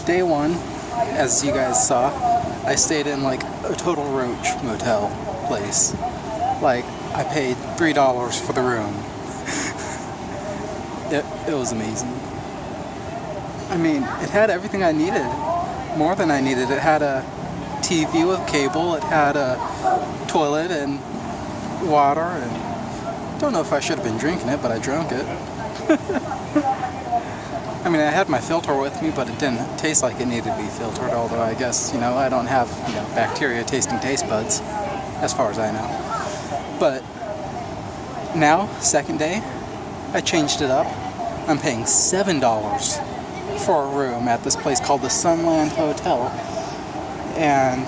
day one, as you guys saw, I stayed in like a total roach motel place. Like, I paid $3 for the room. It was amazing. I mean, it had everything I needed. More than I needed. It had a TV with cable, it had a toilet and water, and don't know if I should have been drinking it, but I drank it. I mean, I had my filter with me, but it didn't taste like it needed to be filtered, although I guess, you know, I don't have, you know, bacteria tasting taste buds, as far as I know. But now, second day, I changed it up. I'm paying $7 for a room at this place called the Sunland Hotel. And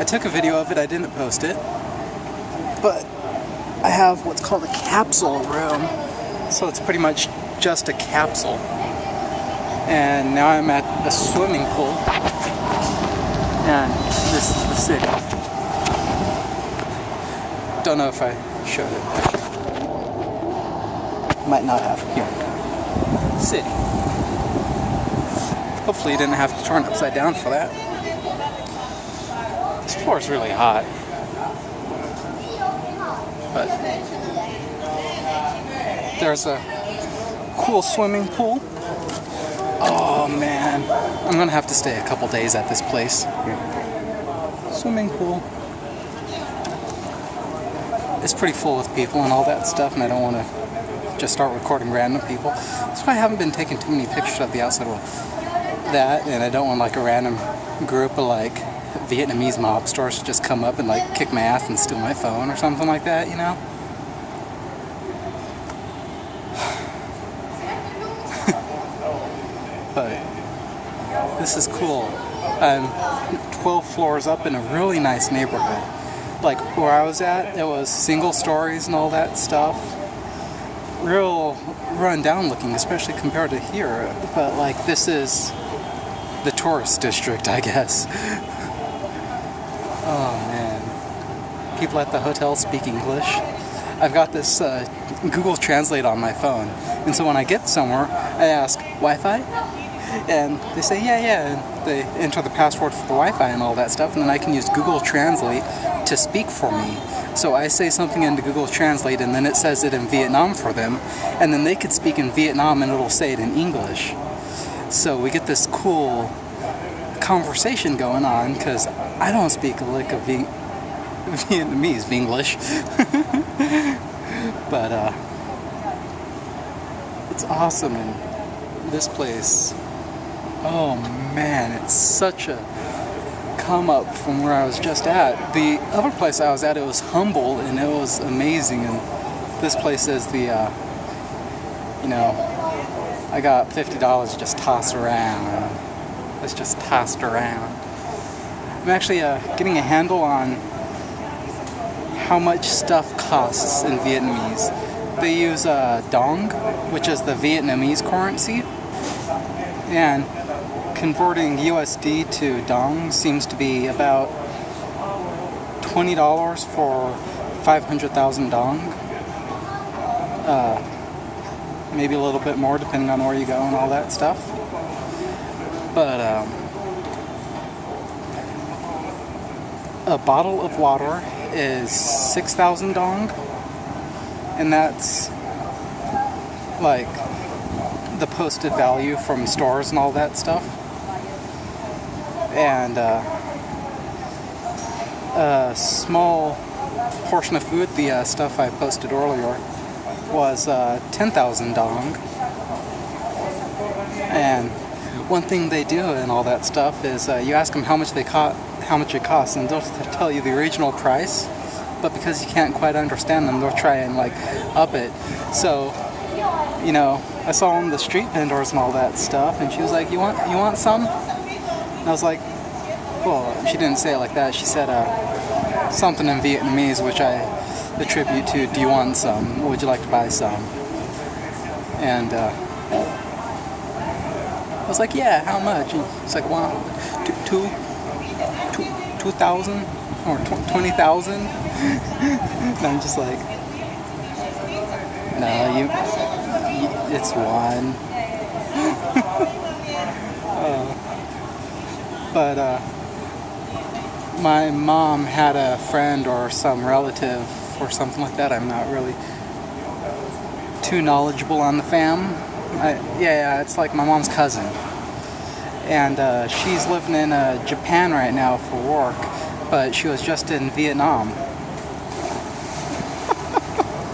I took a video of it, I didn't post it, but I have what's called a capsule room, so it's pretty much just a capsule. And now I'm at a swimming pool, and this is the city. Don't know if I showed it. Might not have. Here. City. Hopefully you didn't have to turn upside down for that. This floor is really hot. But there's a cool swimming pool. Oh man, I'm gonna have to stay a couple days at this place. Swimming pool. It's pretty full with people and all that stuff, and I don't want to just start recording random people. That's why I haven't been taking too many pictures of the outside world. That, and I don't want like a random group of like Vietnamese mobsters to just come up and like kick my ass and steal my phone or something like that, you know? But this is cool. I'm 12 floors up in a really nice neighborhood. Like where I was at, it was single stories and all that stuff. Real run down looking, especially compared to here. But like this is the tourist district, I guess. Oh man. People at the hotel speak English. I've got this Google Translate on my phone, and so when I get somewhere, I ask, Wi-Fi? And they say, yeah, and they enter the password for the Wi-Fi and all that stuff, and then I can use Google Translate to speak for me. So I say something into Google Translate, and then it says it in Vietnam for them, and then they could speak in Vietnam and it'll say it in English. So we get this cool conversation going on, because I don't speak a lick of Vietnamese, English. But it's awesome, and this place, oh man, it's such a come up from where I was just at. The other place I was at, it was humble and it was amazing, and this place is the you know, I got $50 just tossed around. It's just tossed around. I'm actually getting a handle on how much stuff costs in Vietnamese. They use dong, which is the Vietnamese currency, and converting USD to dong seems to be about $20 for 500,000 dong. Maybe a little bit more depending on where you go and all that stuff. But a bottle of water is 6,000 dong, and that's like the posted value from stores and all that stuff. And a small portion of food, the stuff I posted earlier, was 10,000 dong. And one thing they do and all that stuff is you ask them how much it costs, and they'll tell you the original price, but because you can't quite understand them, they'll try and like up it. So, you know, I saw on the street vendors and all that stuff, and she was like, you want some? And I was like, well, she didn't say it like that. She said something in Vietnamese, which I attribute to, do you want some? Would you like to buy some? And I was like, yeah, how much? And it's like, wow, 2,000 or 20,000? And I'm just like, no, it's one. But my mom had a friend or some relative or something like that. I'm not really too knowledgeable on the fam. Yeah, it's like my mom's cousin. And she's living in Japan right now for work, but she was just in Vietnam.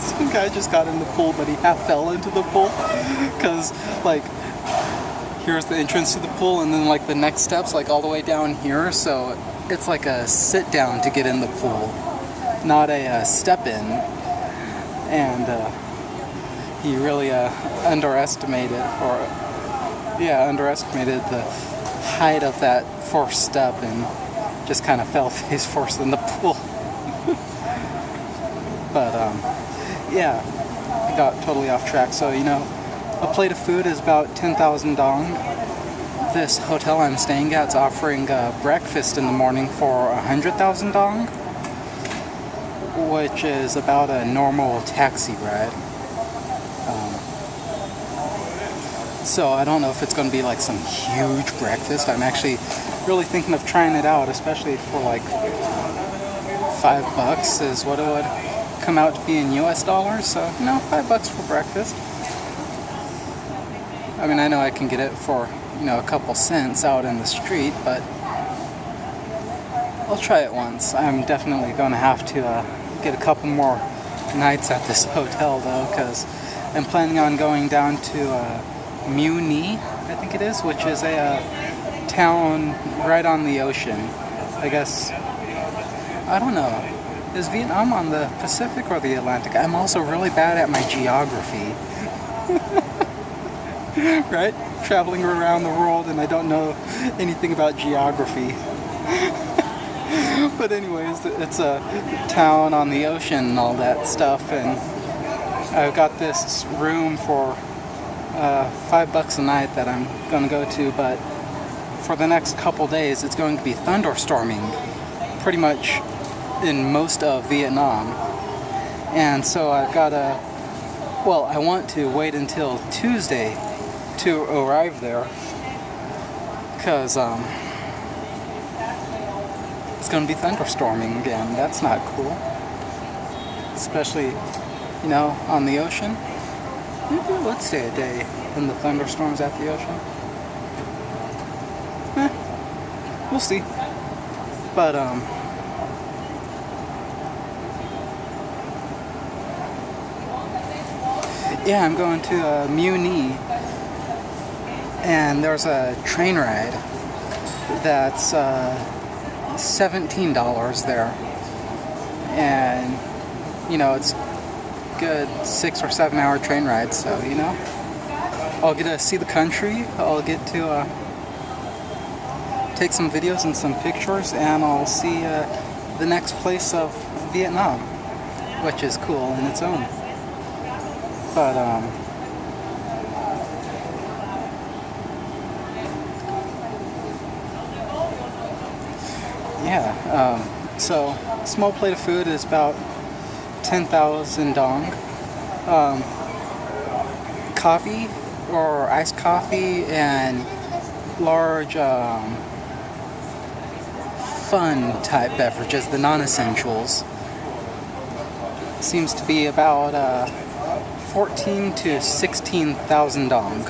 Some guy just got in the pool, but he half fell into the pool. Because, like, here's the entrance to the pool, and then, like, the next step's, like, all the way down here. So it's like a sit down to get in the pool, not a step in. And he really underestimated the height of that first step and just kind of fell face first in the pool. But yeah, I got totally off track. So, you know, a plate of food is about 10,000 dong. This hotel I'm staying at is offering breakfast in the morning for 100,000 dong, which is about a normal taxi ride. So I don't know if it's going to be like some huge breakfast. I'm actually really thinking of trying it out, especially for like $5 is what it would come out to be in US dollars. So, you know, $5 for breakfast. I mean, I know I can get it for, you know, a couple cents out in the street, but I'll try it once. I'm definitely going to have to get a couple more nights at this hotel though, because I'm planning on going down to Muni, I think it is, which is a town right on the ocean. I guess, I don't know, is Vietnam on the Pacific or the Atlantic? I'm also really bad at my geography. Right? Traveling around the world and I don't know anything about geography. But anyways, it's a town on the ocean and all that stuff, and I've got this room for $5 a night that I'm going to go to, but for the next couple days it's going to be thunderstorming pretty much in most of Vietnam. And so I've got to, well, I want to wait until Tuesday to arrive there, because it's going to be thunderstorming again. That's not cool, especially, you know, on the ocean. Maybe let's stay a day in the thunderstorms at the ocean. We'll see. But yeah, I'm going to Muni, and there's a train ride that's $17 there, and you know, it's good 6 or 7 hour train ride, so, you know, I'll get to see the country, I'll get to take some videos and some pictures, and I'll see the next place of Vietnam, which is cool in its own. But yeah, so small plate of food is about 10,000 dong. Coffee or iced coffee and large fun type beverages, the non-essentials, seems to be about 14 to 16,000 dong.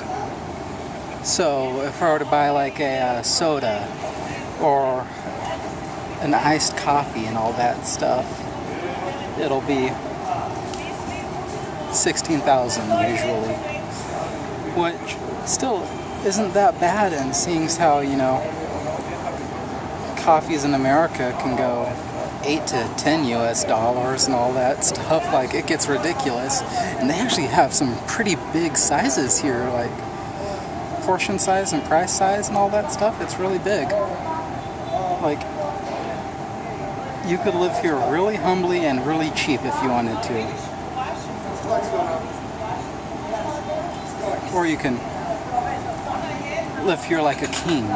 So if I were to buy like a soda or an iced coffee and all that stuff, it'll be 16,000 usually, which still isn't that bad, and seeing how, you know, coffees in America can go 8 to 10 US dollars and all that stuff. Like, it gets ridiculous, and they actually have some pretty big sizes here, like portion size and price size and all that stuff. It's really big. Like, you could live here really humbly and really cheap if you wanted to. Or you can live here like a king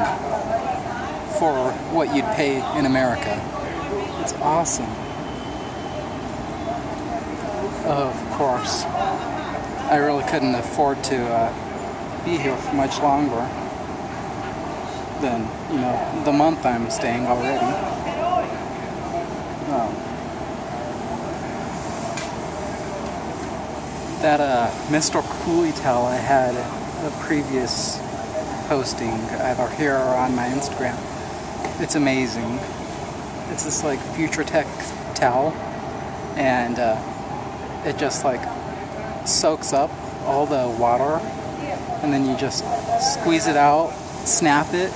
for what you'd pay in America. It's awesome. Of course, I really couldn't afford to be here for much longer. than, the month I'm staying already. That Mr. Cooley towel I had a previous posting, either here or on my Instagram. It's amazing. It's this like future tech towel, and it just like soaks up all the water, and then you just squeeze it out, snap it,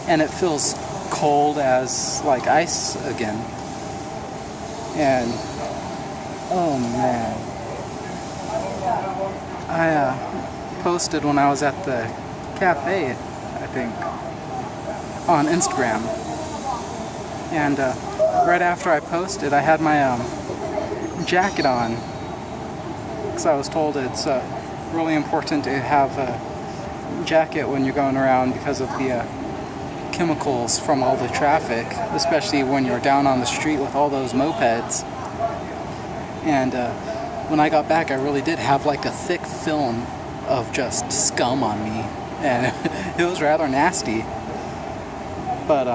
and it feels cold as like ice again. And oh man, I posted when I was at the cafe, I think, on Instagram, and right after I posted, I had my jacket on, because I was told it's really important to have a jacket when you're going around because of the chemicals from all the traffic, especially when you're down on the street with all those mopeds. And when I got back, I really did have like a thick film of just scum on me, and it was rather nasty. But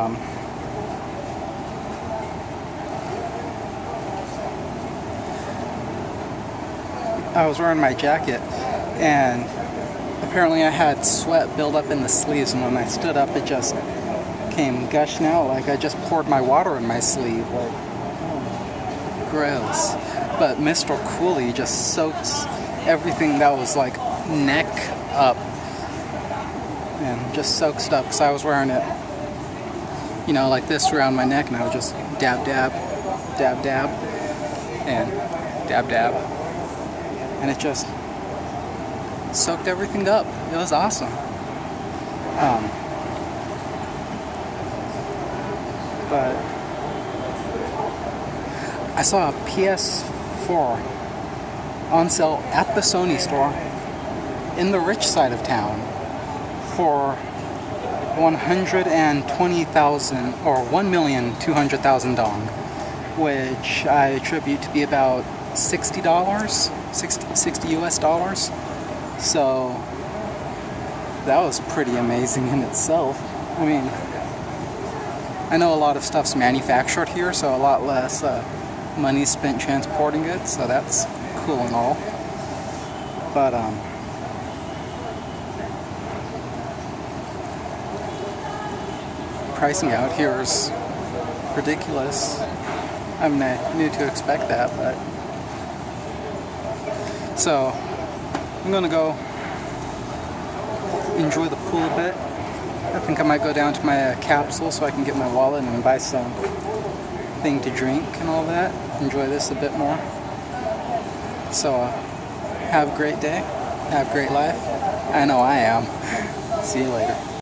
I was wearing my jacket, and apparently I had sweat build up in the sleeves, and when I stood up, it just came gushing out like I just poured my water in my sleeve. Like, gross. But Mr. Cooley just soaks everything that was like neck up, and just soaks it up, because I was wearing it, like this around my neck, and I would just dab, dab, dab, dab, and dab, dab, and it just soaked everything up. It was awesome. But I saw a PS4 on sale at the Sony store in the rich side of town for $120,000 or $1,200,000 dong, which I attribute to be about $60, 60 US dollars. So that was pretty amazing in itself. I mean, I know a lot of stuff's manufactured here, so a lot less money spent transporting it, so that's cool and all. But pricing out here is ridiculous. I mean, I knew to expect that, but so I'm gonna go enjoy the pool a bit. I think I might go down to my capsule so I can get my wallet and buy some thing to drink and all that. Enjoy this a bit more. So have a great day. Have a great life. I know I am. See you later.